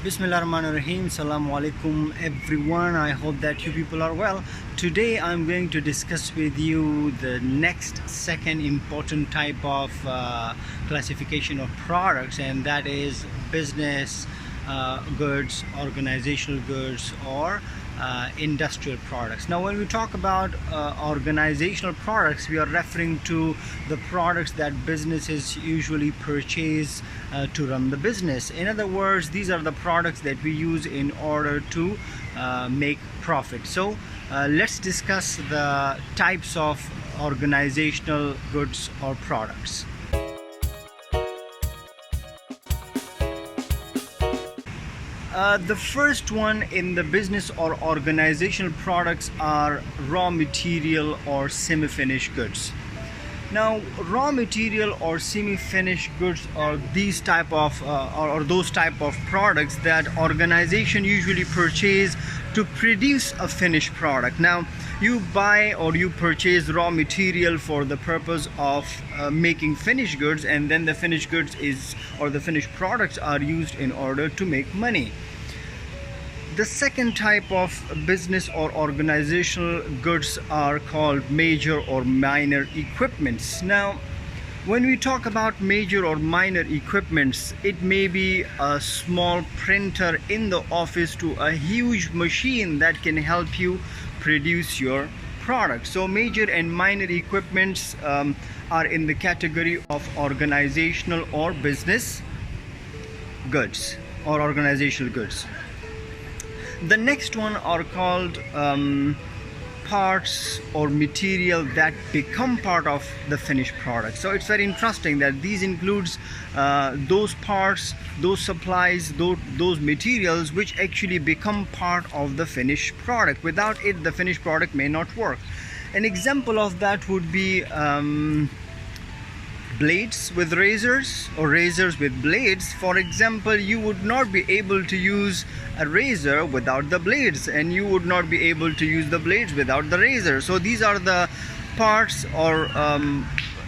Bismillahirrahmanirrahim. Assalamu alaikum everyone. I hope that you people are well. Today I'm going to discuss with you the next second important type of classification of products, and that is business goods, organizational goods, or industrial products. Now when we talk about organizational products, we are referring to the products that businesses usually purchase to run the business. In other words, these are the products that we use in order to make profit. So let's discuss the types of organizational goods or products. The first one in the business or organizational products are raw material or semi-finished goods. Now, raw material or semi-finished goods are these type of or those type of products that organization usually purchase to produce a finished product. Now, you buy or you purchase raw material for the purpose of making finished goods, and then the finished goods the finished products are used in order to make money. The second type of business or organizational goods are called major or minor equipments. Now, when we talk about major or minor equipments, it may be a small printer in the office to a huge machine that can help you produce your product. So major and minor equipments are in the category of organizational or business goods or organizational goods. The next one are called parts or material that become part of the finished product. So it's very interesting that these includes those parts, those supplies, those materials which actually become part of the finished product. Without it, the finished product may not work. An example of that would be blades with razors or razors with blades. For example, you would not be able to use a razor without the blades, and you would not be able to use the blades without the razor. So these are the parts or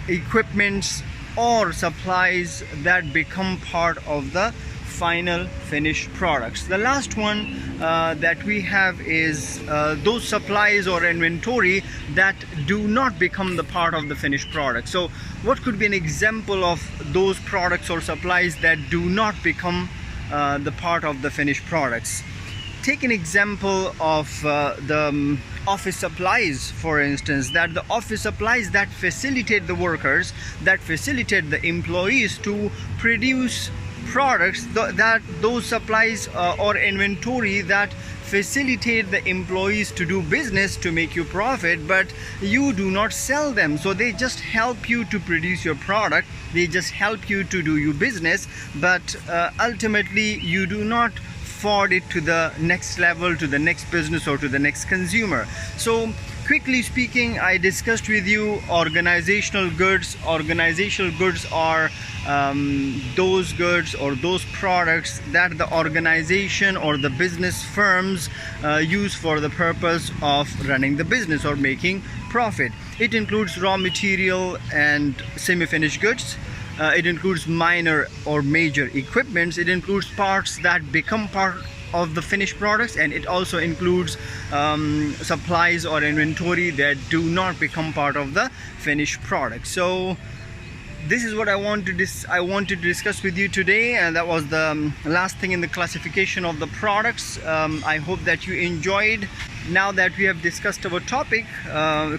equipments or supplies that become part of the final finished products. The last one that we have is those supplies or inventory that do not become the part of the finished product. So what could be an example of those products or supplies that do not become the part of the finished products? Take an example of the office supplies, for instance, that the office supplies that facilitate the workers, that facilitate the employees to produce products, those supplies or inventory that facilitate the employees to do business to make you profit, but you do not sell them. So they just help you to produce your product, they just help you to do your business, but ultimately you do not forward it to the next level, to the next business, or to the next consumer. So quickly speaking, I discussed with you organizational goods. Organizational goods are those goods or those products that the organization or the business firms use for the purpose of running the business or making profit. It includes raw material and semi-finished goods. It includes minor or major equipments. It includes parts that become part of the finished products, and it also includes supplies or inventory that do not become part of the finished product. So this is what I wanted to discuss with you today, and that was the last thing in the classification of the products. I hope that you enjoyed. Now that we have discussed our topic,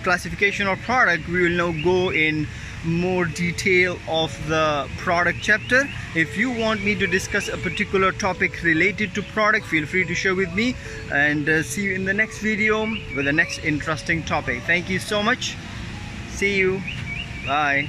classification of product, we will now go in more detail of the product chapter. If you want me to discuss a particular topic related to product, feel free to share with me, and see you in the next video with the next interesting topic. Thank you so much. See you. Bye.